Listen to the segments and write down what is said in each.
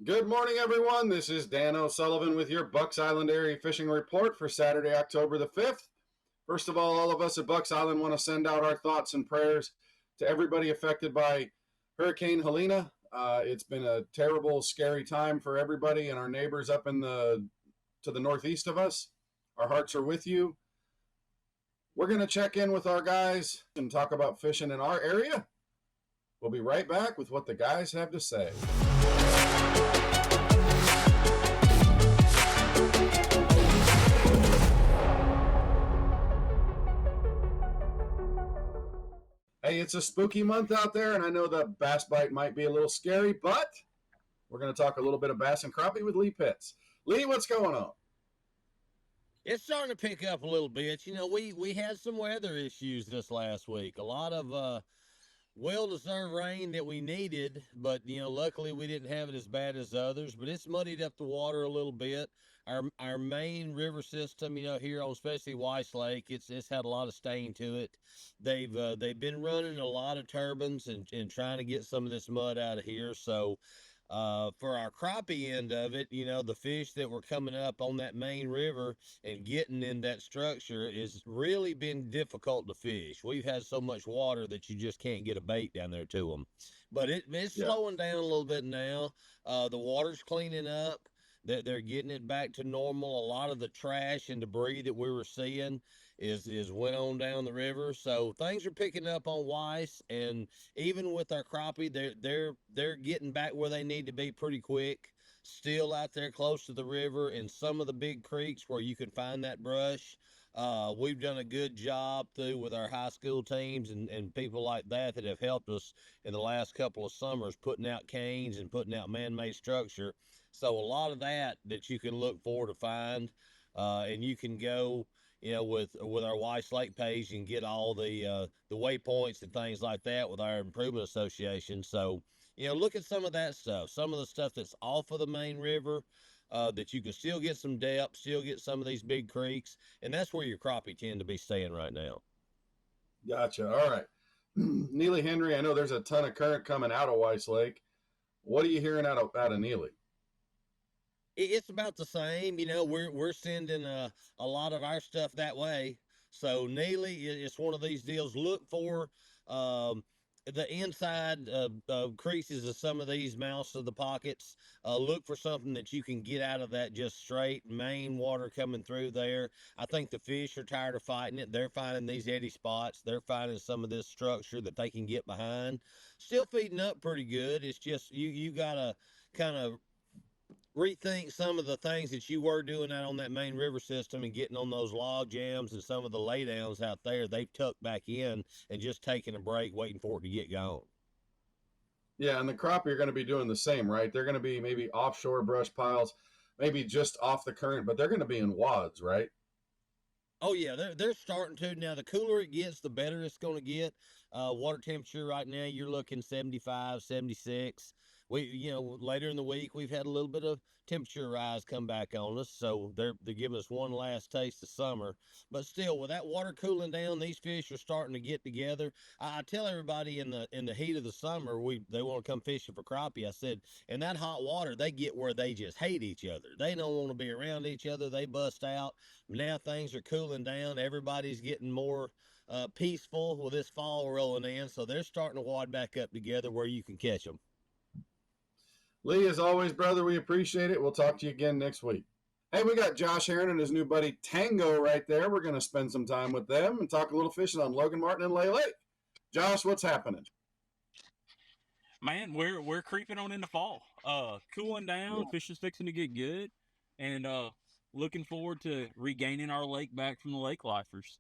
Good morning, everyone. This is Dan O'Sullivan with your Bucks Island Area Fishing Report for Saturday, October the 5th. First of all of us at Bucks Island want to send out our thoughts and prayers to everybody affected by Hurricane Helena. It's been a terrible, scary time for everybody and our neighbors up to the northeast of us. Our hearts are with you. We're going to check in with our guys and talk about fishing in our area. We'll be right back with what the guys have to say. Hey, it's a spooky month out there, and I know the bass bite might be a little scary, but we're going to talk a little bit of bass and crappie with Lee Pitts. Lee, what's going on? It's starting to pick up a little bit. We had some weather issues this last week. A lot of well-deserved rain that we needed, but luckily we didn't have it as bad as others. But it's muddied up the water a little bit. Our main river system, here on especially Weiss Lake, it's had a lot of stain to it. They've been running a lot of turbines and trying to get some of this mud out of here. So for our crappie end of it, the fish that were coming up on that main river and getting in that structure is really been difficult to fish. We've had so much water that you just can't get a bait down there to them. But it's Yeah. slowing down a little bit now. The water's cleaning up. They're getting it back to normal. A lot of the trash and debris that we were seeing is went on down the river. So things are picking up on Weiss, and even with our crappie, they're getting back where they need to be pretty quick. Still out there close to the river in some of the big creeks where you can find that brush. We've done a good job through with our high school teams and people like that have helped us in the last couple of summers putting out canes and putting out man-made structure. So a lot of that you can look for to find, and you can go, with our Weiss Lake page and get all the waypoints and things like that with our improvement association. So look at some of that stuff, some of the stuff that's off of the main river. That you can still get some depth, still get some of these big creeks, and that's where your crappie tend to be staying right now. Gotcha. All right. Neely Henry, I know there's a ton of current coming out of Weiss Lake. What are you hearing out of Neely? It's about the same. We're sending a lot of our stuff that way. So Neely, it's one of these deals. Look for um, the inside creases of some of these mouths of the pockets. Look for something that you can get out of that just straight main water coming through there. I think the fish are tired of fighting it. They're finding these eddy spots. They're finding some of this structure that they can get behind. Still feeding up pretty good. It's just you gotta kind of rethink some of the things that you were doing out on that main river system and getting on those log jams and some of the laydowns out there. They've tucked back in and just taking a break, waiting for it to get gone. Yeah, and the crappie are going to be doing the same, right? They're going to be maybe offshore brush piles, maybe just off the current, but they're going to be in wads, right? Oh yeah, they're starting to now. The cooler it gets, the better it's going to get. Water temperature right now, you're looking 75, 76. We, later in the week, we've had a little bit of temperature rise come back on us, so they're giving us one last taste of summer. But still, with that water cooling down, these fish are starting to get together. I tell everybody in the heat of the summer, they want to come fishing for crappie. I said, in that hot water, they get where they just hate each other. They don't want to be around each other. They bust out. Now things are cooling down. Everybody's getting more peaceful with this fall rolling in, so they're starting to wad back up together where you can catch them. Lee, as always, brother, we appreciate it. We'll talk to you again next week. Hey, we got Josh Heron and his new buddy Tango right there. We're going to spend some time with them and talk a little fishing on Logan Martin and Lay Lake. Josh, what's happening? Man, we're creeping on into fall. Cooling down, fish is fixing to get good, and looking forward to regaining our lake back from the lake lifers.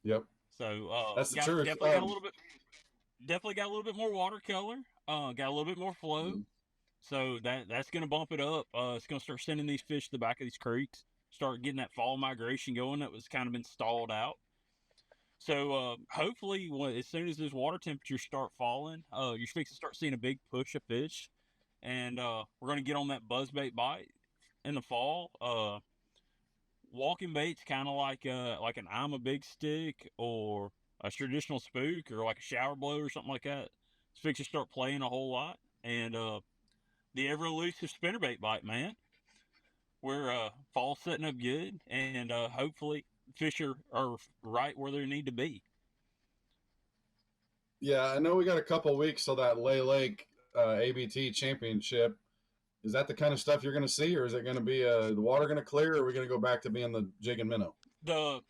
Yep, So that's the got truth. definitely got a little bit definitely got a little bit more watercolor. Got a little bit more flow. So that's gonna bump it up. It's gonna start sending these fish to the back of these creeks. Start getting that fall migration going that was kind of been stalled out. So hopefully, as soon as those water temperatures start falling, you're fixing to start seeing a big push of fish, and we're going to get on that buzzbait bite in the fall. Walking bait's kind of like an I'm a big stick or a traditional spook or like a shower blow or something like that. It's fixing to start playing a whole lot, and the ever elusive spinnerbait bite, man. We're fall setting up good, and hopefully fish are right where they need to be. Yeah, I know we got a couple weeks till that Lay Lake ABT championship. Is that the kind of stuff you're going to see, or is it going to be the water going to clear, or are we going to go back to being the jig and minnow? The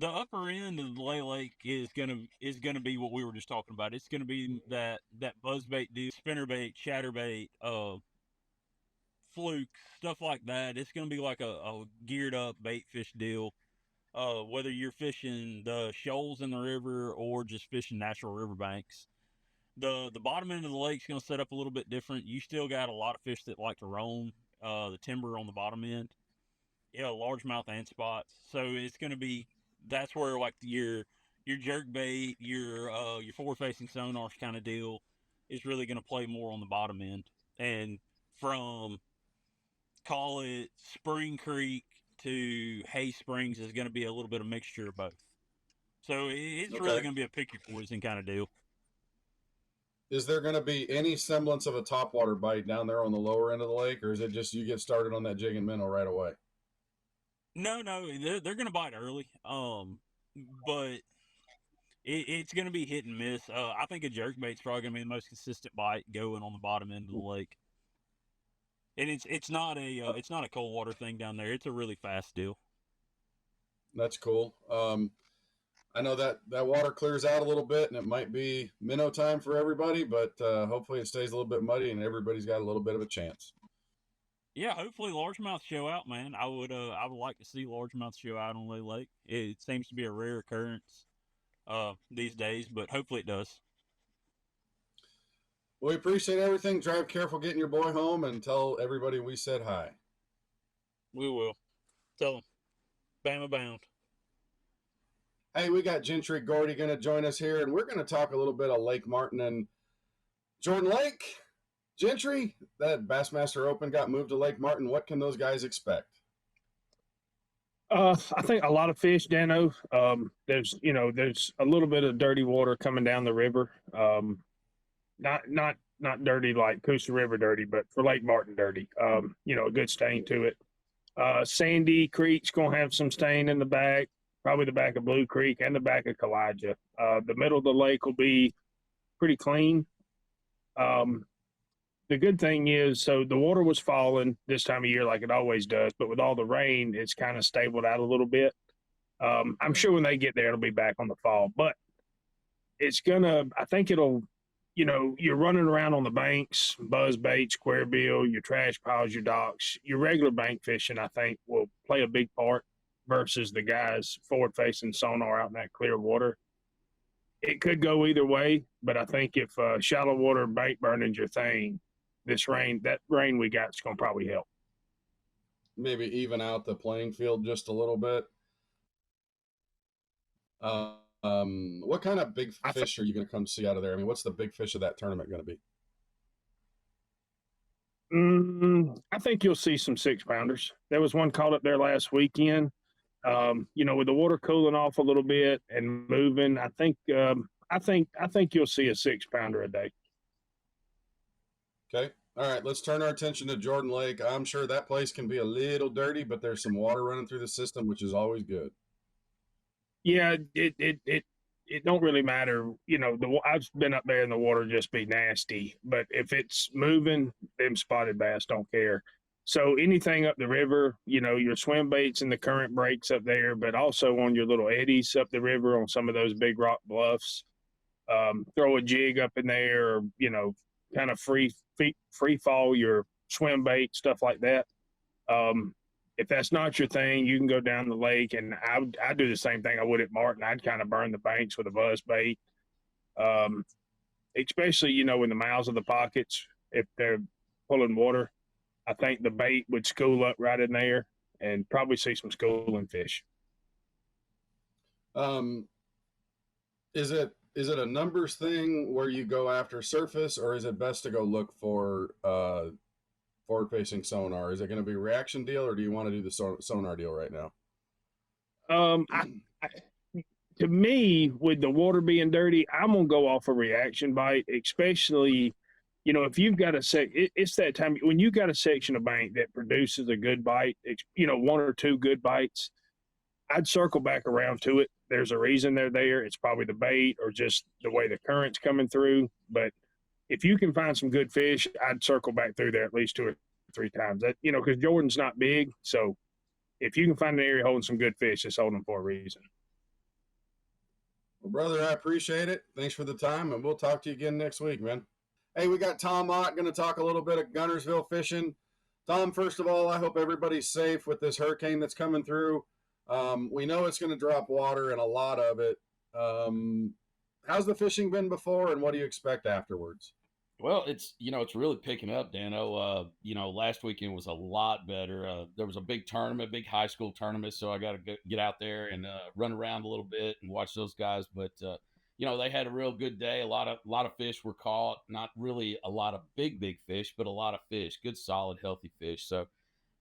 upper end of the Lay Lake is gonna be what we were just talking about. It's gonna be that buzzbait deal, spinnerbait, chatterbait, fluke, stuff like that. It's gonna be like a geared up bait fish deal. Whether you're fishing the shoals in the river or just fishing natural riverbanks. The bottom end of the lake's gonna set up a little bit different. You still got a lot of fish that like to roam the timber on the bottom end. Yeah, largemouth and spots. So it's gonna be that's where like your jerk bait, your forward facing sonars kind of deal is really gonna play more on the bottom end. And from call it Spring Creek to Hay Springs is gonna be a little bit of mixture of both. So it's really Okay. gonna be a pick your poison kind of deal. Is there going to be any semblance of a topwater bite down there on the lower end of the lake, or is it just you get started on that jig and minnow right away? No, they're gonna bite early. But it's gonna be hit and miss. I think a jerkbait's probably gonna be the most consistent bite going on the bottom end of the lake. And it's not a cold water thing down there. It's a really fast deal. That's cool. I know that water clears out a little bit, and it might be minnow time for everybody, but hopefully it stays a little bit muddy, and everybody's got a little bit of a chance. Yeah, hopefully largemouth show out, man. I would like to see largemouth show out on Lay Lake. It seems to be a rare occurrence these days, but hopefully it does. Well, we appreciate everything. Drive careful getting your boy home, and tell everybody we said hi. We will. Tell them. Bama bound. Hey, we got Gentry Gordy going to join us here, and we're going to talk a little bit of Lake Martin and Jordan Lake. Gentry, that Bassmaster Open got moved to Lake Martin. What can those guys expect? I think a lot of fish, Dano. There's a little bit of dirty water coming down the river. Not dirty like Coosa River dirty, but for Lake Martin dirty. A good stain to it. Sandy Creek's gonna have some stain in the back, probably the back of Blue Creek and the back of Kalijah. The middle of the lake will be pretty clean. The good thing is, so the water was falling this time of year like it always does, but with all the rain, it's kind of stabled out a little bit. I'm sure when they get there, it'll be back on the fall, but I think it'll, you're running around on the banks, buzz bait, square bill, your trash piles, your docks, your regular bank fishing, I think will play a big part versus the guys forward facing sonar out in that clear water. It could go either way, but I think if shallow water bait burning's your thing, that rain we got is going to probably help. Maybe even out the playing field just a little bit. What kind of big fish are you going to come see out of there? I mean, what's the big fish of that tournament going to be? I think you'll see some 6-pounders. There was one caught up there last weekend. With the water cooling off a little bit and moving, I think you'll see a 6-pounder a day. Okay. All right. Let's turn our attention to Jordan Lake. I'm sure that place can be a little dirty, but there's some water running through the system, which is always good. Yeah, it don't really matter. I've been up there and the water just be nasty, but if it's moving, them spotted bass don't care. So anything up the river, your swim baits and the current breaks up there, but also on your little eddies up the river on some of those big rock bluffs, throw a jig up in there, or, kind of free fall your swim bait, stuff like that. If that's not your thing, you can go down the lake, and I do the same thing I would at Martin. I'd kind of burn the banks with a buzz bait, especially in the mouths of the pockets if they're pulling water. I think the bait would school up right in there and probably see some schooling fish. Is it a numbers thing where you go after surface, or is it best to go look for forward-facing sonar? Is it going to be a reaction deal, or do you want to do the sonar deal right now? To me, with the water being dirty, I'm gonna go off a reaction bite, especially if you've got it's that time when you got a section of bank that produces a good bite, one or two good bites, I'd circle back around to it. There's a reason they're there. It's probably the bait or just the way the current's coming through. But if you can find some good fish, I'd circle back through there at least 2 or 3 times. That, because Jordan's not big. So if you can find an area holding some good fish, it's holding them for a reason. Well, brother, I appreciate it. Thanks for the time, and we'll talk to you again next week, man. Hey, we got Tom Ott going to talk a little bit of Guntersville fishing. Tom, first of all, I hope everybody's safe with this hurricane that's coming through. We know it's going to drop water and a lot of it. How's the fishing been before, and what do you expect afterwards? Well, it's really picking up, Dano. Last weekend was a lot better. There was a big tournament, big high school tournament, so I got to get out there and run around a little bit and watch those guys. But they had a real good day. A lot of fish were caught. Not really a lot of big fish, but a lot of fish. Good, solid, healthy fish. So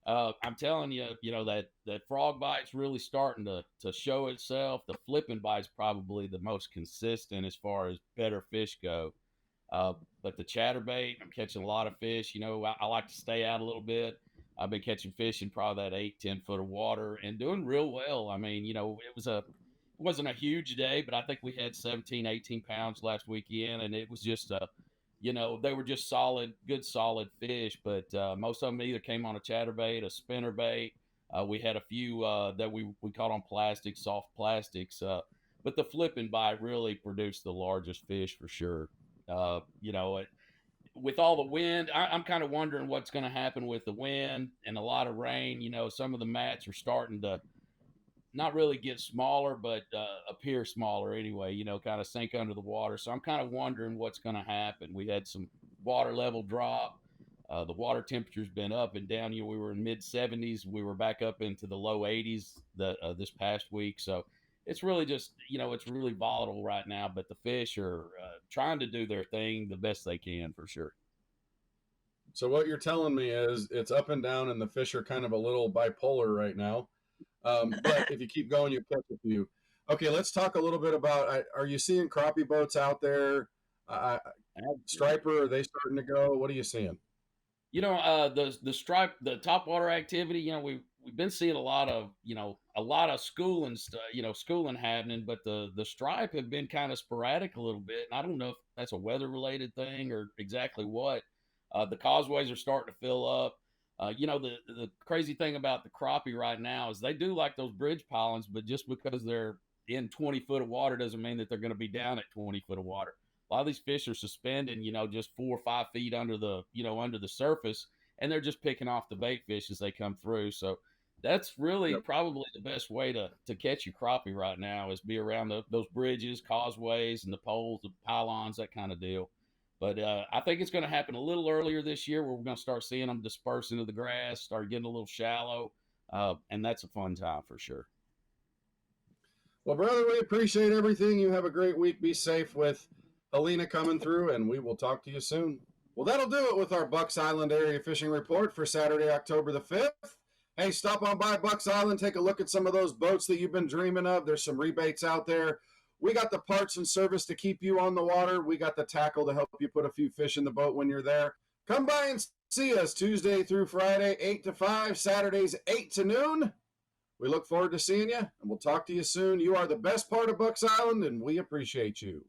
I'm telling you, that frog bite's really starting to show itself. The flipping bite's probably the most consistent as far as better fish go. But the chatterbait, I'm catching a lot of fish. I like to stay out a little bit. I've been catching fish in probably that 8-10 foot of water and doing real well. I mean, it wasn't a huge day, but I think we had 17, 18 pounds last weekend, and it was just they were just good solid fish. But most of them either came on a chatterbait, a spinnerbait. We had a few that we caught on plastic, soft plastics. But the flipping bite really produced the largest fish for sure. With all the wind, I'm kind of wondering what's going to happen with the wind and a lot of rain. Some of the mats are starting to not really get smaller, but appear smaller anyway, kind of sink under the water. So I'm kind of wondering what's going to happen. We had some water level drop. The water temperature's been up and down. We were in mid 70s. We were back up into the low 80s this past week. So it's really just, it's really volatile right now, but the fish are trying to do their thing the best they can for sure. So what you're telling me is it's up and down and the fish are kind of a little bipolar right now. But if you keep going, you catch a few. Okay, let's talk a little bit about, are you seeing crappie boats out there? Striper, are they starting to go? What are you seeing? The stripe, the topwater activity, we've been seeing a lot of schooling stuff, schooling happening, but the stripe have been kind of sporadic a little bit. And I don't know if that's a weather related thing or exactly what. The causeways are starting to fill up. The crazy thing about the crappie right now is they do like those bridge pilings, but just because they're in 20 foot of water doesn't mean that they're going to be down at 20 foot of water. A lot of these fish are suspending, just 4 or 5 feet under the surface, and they're just picking off the bait fish as they come through. So that's really probably the best way to catch your crappie right now is be around those bridges, causeways, and the poles, the pylons, that kind of deal. But I think it's going to happen a little earlier this year where we're going to start seeing them disperse into the grass, start getting a little shallow, and that's a fun time for sure. Well, brother, we appreciate everything. You have a great week. Be safe with Helena coming through, and we will talk to you soon. Well, that'll do it with our Bucks Island area fishing report for Saturday, October the 5th. Hey, stop on by Bucks Island. Take a look at some of those boats that you've been dreaming of. There's some rebates out there. We got the parts and service to keep you on the water. We got the tackle to help you put a few fish in the boat when you're there. Come by and see us Tuesday through Friday, 8 to 5, Saturdays, 8 to noon. We look forward to seeing you, and we'll talk to you soon. You are the best part of Bucks Island, and we appreciate you.